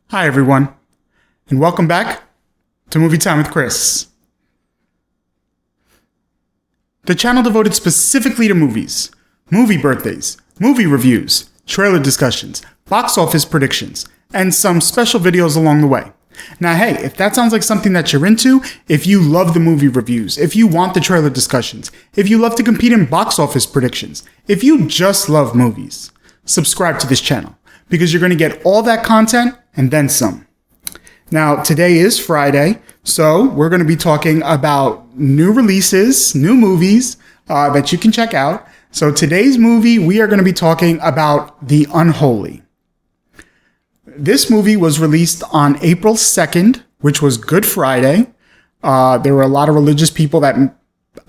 Hi, everyone, and welcome back to Movie Time with Chris, the channel devoted specifically to movies, movie birthdays, movie reviews, trailer discussions, box office predictions, and some special videos along the way. Now, hey, if that sounds like something that you're into, if you love the movie reviews, if you want the trailer discussions, if you love to compete in box office predictions, if you just love movies, subscribe to this channel because you're going to get all that content and then some. Now, today is Friday, so we're going to be talking about new releases, new movies that you can check out. So today's movie, we are going to be talking about The Unholy. This movie was released on April 2nd, which was Good Friday. There were a lot of religious people that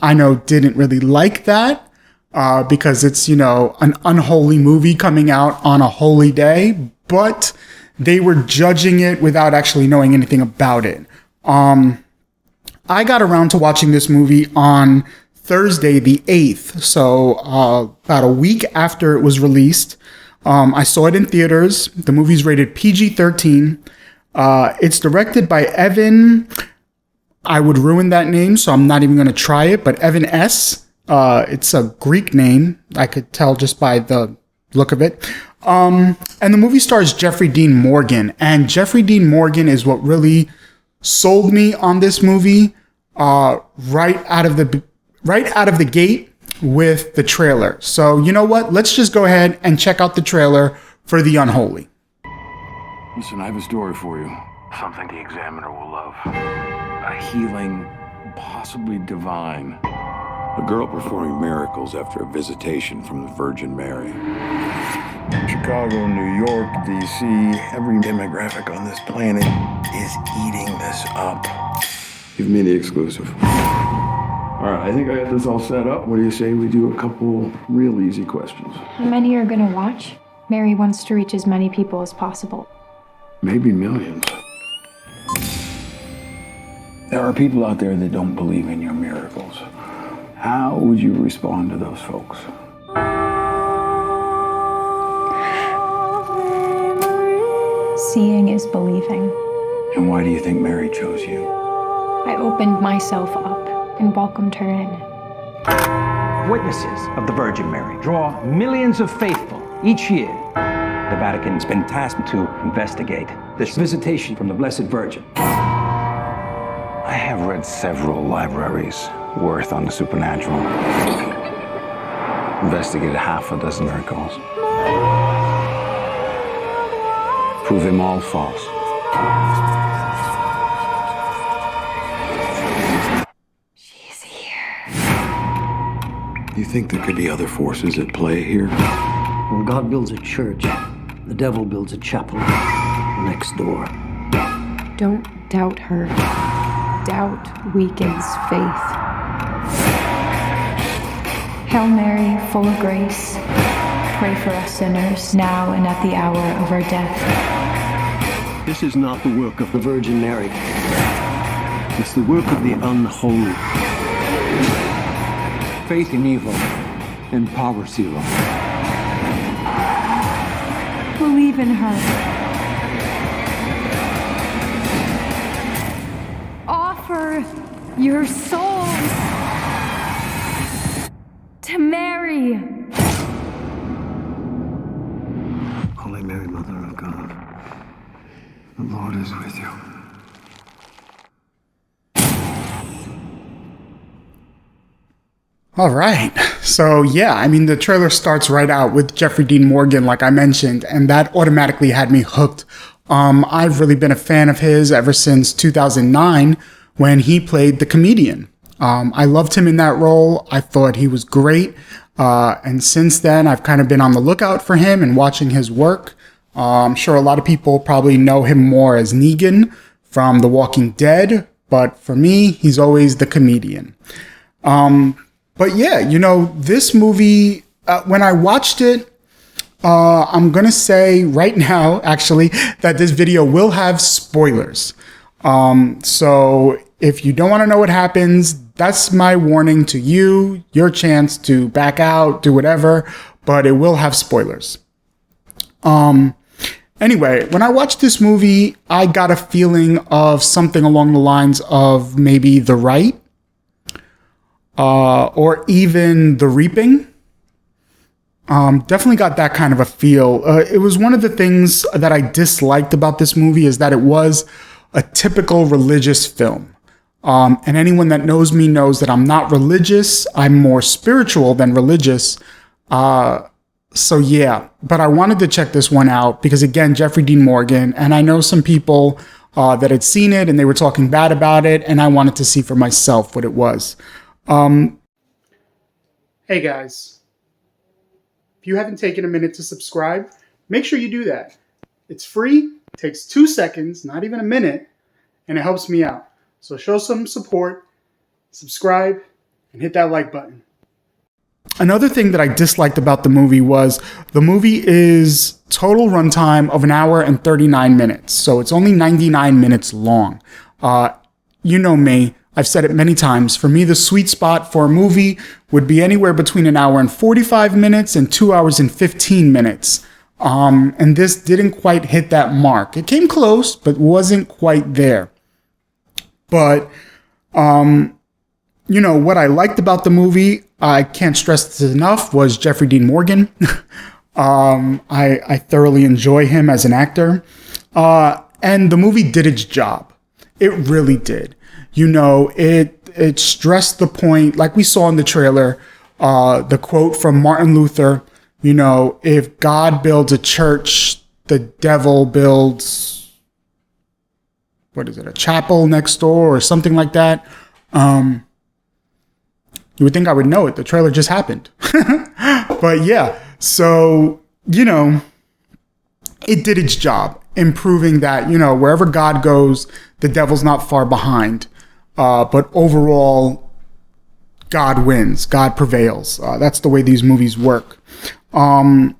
I know didn't really like that because it's, an unholy movie coming out on a holy day, but they were judging it without actually knowing anything about it. I got around to watching this movie on Thursday, the 8th, so about a week after it was released. I saw it in theaters. The movie's rated PG-13. It's directed by Evan. I would ruin that name, so I'm not even going to try it, but Evan S. It's a Greek name. I could tell just by the look of it. And the movie stars Jeffrey Dean Morgan. And Jeffrey Dean Morgan is what really sold me on this movie right out of the gate with the trailer. So you know what? Let's just go ahead and check out the trailer for The Unholy. Listen, I have a story for you. Something the examiner will love. A healing, possibly divine. A girl performing miracles after a visitation from the Virgin Mary. Chicago, New York, D.C., every demographic on this planet is eating this up. Give me the exclusive. All right, I think I got this all set up. What do you say we do a couple real easy questions? How many are gonna watch? Mary wants to reach as many people as possible. Maybe millions. There are people out there that don't believe in your miracles. How would you respond to those folks? Seeing is believing. And why do you think Mary chose you? I opened myself up and welcomed her in. Witnesses of the Virgin Mary draw millions of faithful each year. The Vatican's been tasked to investigate this visitation from the Blessed Virgin. I have read several libraries worth on the supernatural. Investigated half a dozen miracles. Prove them all false. She's here. You think there could be other forces at play here? When God builds a church, the devil builds a chapel next door. Don't doubt her. Doubt weakens faith. Hail Mary, full of grace, pray for us sinners, now and at the hour of our death. This is not the work of the Virgin Mary. It's the work of the unholy. Faith in evil empowers evil. Believe in her. Offer your souls to Mary. Holy Mary, Mother of God, the Lord is with you. All right. So, the trailer starts right out with Jeffrey Dean Morgan, like I mentioned, and that automatically had me hooked. I've really been a fan of his ever since 2009 when he played the comedian. I loved him in that role. I thought he was great. And since then, I've kind of been on the lookout for him and watching his work. I'm sure a lot of people probably know him more as Negan from The Walking Dead, but for me, he's always the comedian. But yeah, this movie, when I watched it, I'm going to say right now, actually, that this video will have spoilers. So if you don't want to know what happens, that's my warning to you, your chance to back out, do whatever, but it will have spoilers. Anyway, when I watched this movie, I got a feeling of something along the lines of maybe The Right, or even The Reaping. Definitely got that kind of a feel. It was one of the things that I disliked about this movie is that it was a typical religious film. And anyone that knows me knows that I'm not religious. I'm more spiritual than religious. So yeah, but I wanted to check this one out because again, Jeffrey Dean Morgan, and I know some people that had seen it and they were talking bad about it, and I wanted to see for myself what it was. Hey guys, if you haven't taken a minute to subscribe, make sure you do that. It's free, takes 2 seconds, not even a minute, and it helps me out. So show some support, subscribe, and hit that like button. Another thing that I disliked about the movie was the movie is total runtime of 1 hour and 39 minutes. So it's only 99 minutes long. You know me, I've said it many times. For me, the sweet spot for a movie would be anywhere between 1 hour and 45 minutes and 2 hours and 15 minutes. And this didn't quite hit that mark. It came close, but wasn't quite there. But, you know, what I liked about the movie, I can't stress this enough, was Jeffrey Dean Morgan. I thoroughly enjoy him as an actor. And the movie did its job. It really did. You know, it stressed the point, like we saw in the trailer, the quote from Martin Luther, you know, if God builds a church, the devil builds, what is it, a chapel next door or something like that. You would think I would know it. The trailer just happened. But yeah, so, you know, it did its job in proving that, you know, wherever God goes, the devil's not far behind. But overall, God wins. God prevails. That's the way these movies work. You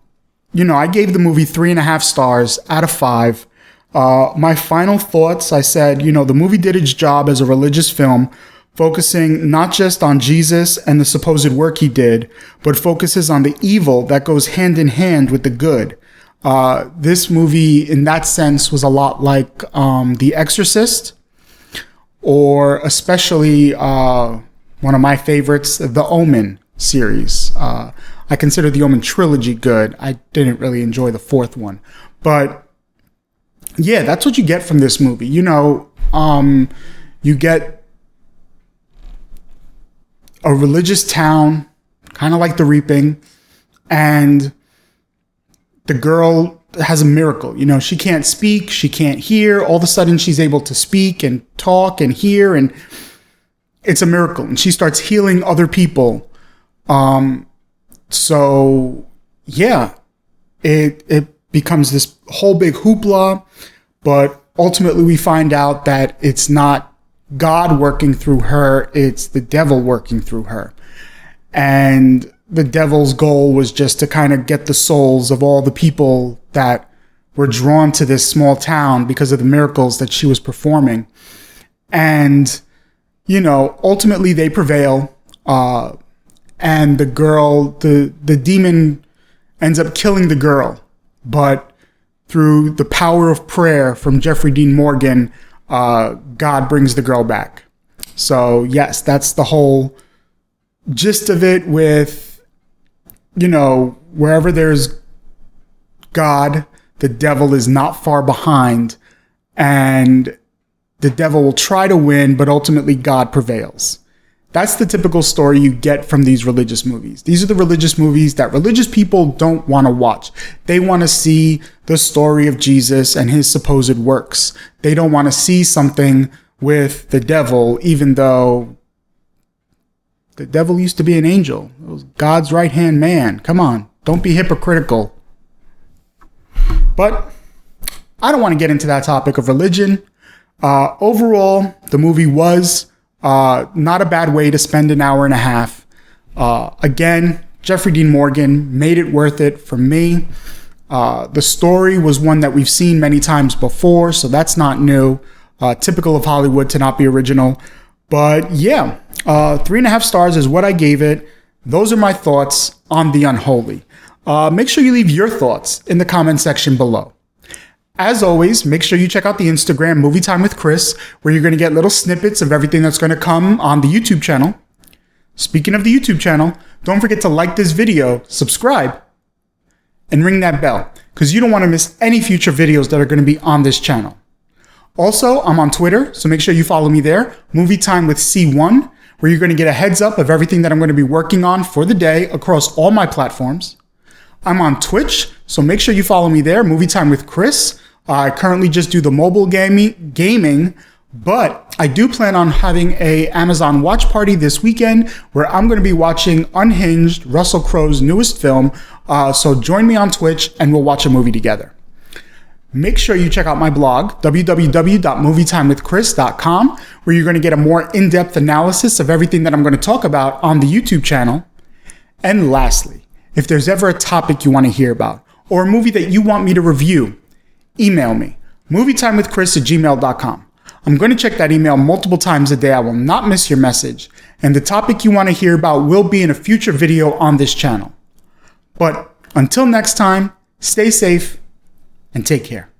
know, I gave the movie 3.5 stars out of 5. My final thoughts, I said, you know, the movie did its job as a religious film, focusing not just on Jesus and the supposed work he did, but focuses on the evil that goes hand in hand with the good. This movie, in that sense, was a lot like The Exorcist, or especially one of my favorites, the Omen series. I consider the Omen trilogy good. I didn't really enjoy the 4th one. But yeah, that's what you get from this movie. You know, you get a religious town, kind of like The Reaping, and the girl has a miracle. You know, she can't speak, she can't hear. All of a sudden, she's able to speak and talk and hear, and it's a miracle. And she starts healing other people. So yeah, it becomes this whole big hoopla, but ultimately we find out that it's not God working through her, it's the devil working through her. And the devil's goal was just to kind of get the souls of all the people that were drawn to this small town because of the miracles that she was performing. And, you know, ultimately they prevail. And the girl, the demon ends up killing the girl. But through the power of prayer from Jeffrey Dean Morgan, God brings the girl back. So yes, that's the whole gist of it, with, you know, wherever there's God, the devil is not far behind, and the devil will try to win, but ultimately God prevails. That's the typical story you get from these religious movies. These are the religious movies that religious people don't want to watch. They want to see the story of Jesus and his supposed works. They don't want to see something with the devil, even though the devil used to be an angel. It was God's right-hand man. Come on, don't be hypocritical. But I don't want to get into that topic of religion. Overall, the movie was not a bad way to spend 1.5 hours. Again, Jeffrey Dean Morgan made it worth it for me. The story was one that we've seen many times before, so that's not new. Typical of Hollywood to not be original. But yeah, 3.5 stars is what I gave it. Those are my thoughts on The Unholy. Make sure you leave your thoughts in the comment section below. As always, make sure you check out the Instagram Movie Time with Chris, where you're going to get little snippets of everything that's going to come on the YouTube channel. Speaking of the YouTube channel, don't forget to like this video, subscribe, and ring that bell, because you don't want to miss any future videos that are going to be on this channel. Also, I'm on Twitter, so make sure you follow me there, Movie Time with C1, where you're going to get a heads up of everything that I'm going to be working on for the day across all my platforms. I'm on Twitch, so make sure you follow me there, Movie Time with Chris. I currently just do the mobile gaming, but I do plan on having a Amazon watch party this weekend where I'm going to be watching Unhinged, Russell Crowe's newest film. So join me on Twitch and we'll watch a movie together. Make sure you check out my blog, www.movietimewithchris.com, where you're going to get a more in-depth analysis of everything that I'm going to talk about on the YouTube channel. And lastly, if there's ever a topic you want to hear about or a movie that you want me to review, email me, movietimewithchris@gmail.com. I'm going to check that email multiple times a day. I will not miss your message. And the topic you want to hear about will be in a future video on this channel. But until next time, stay safe and take care.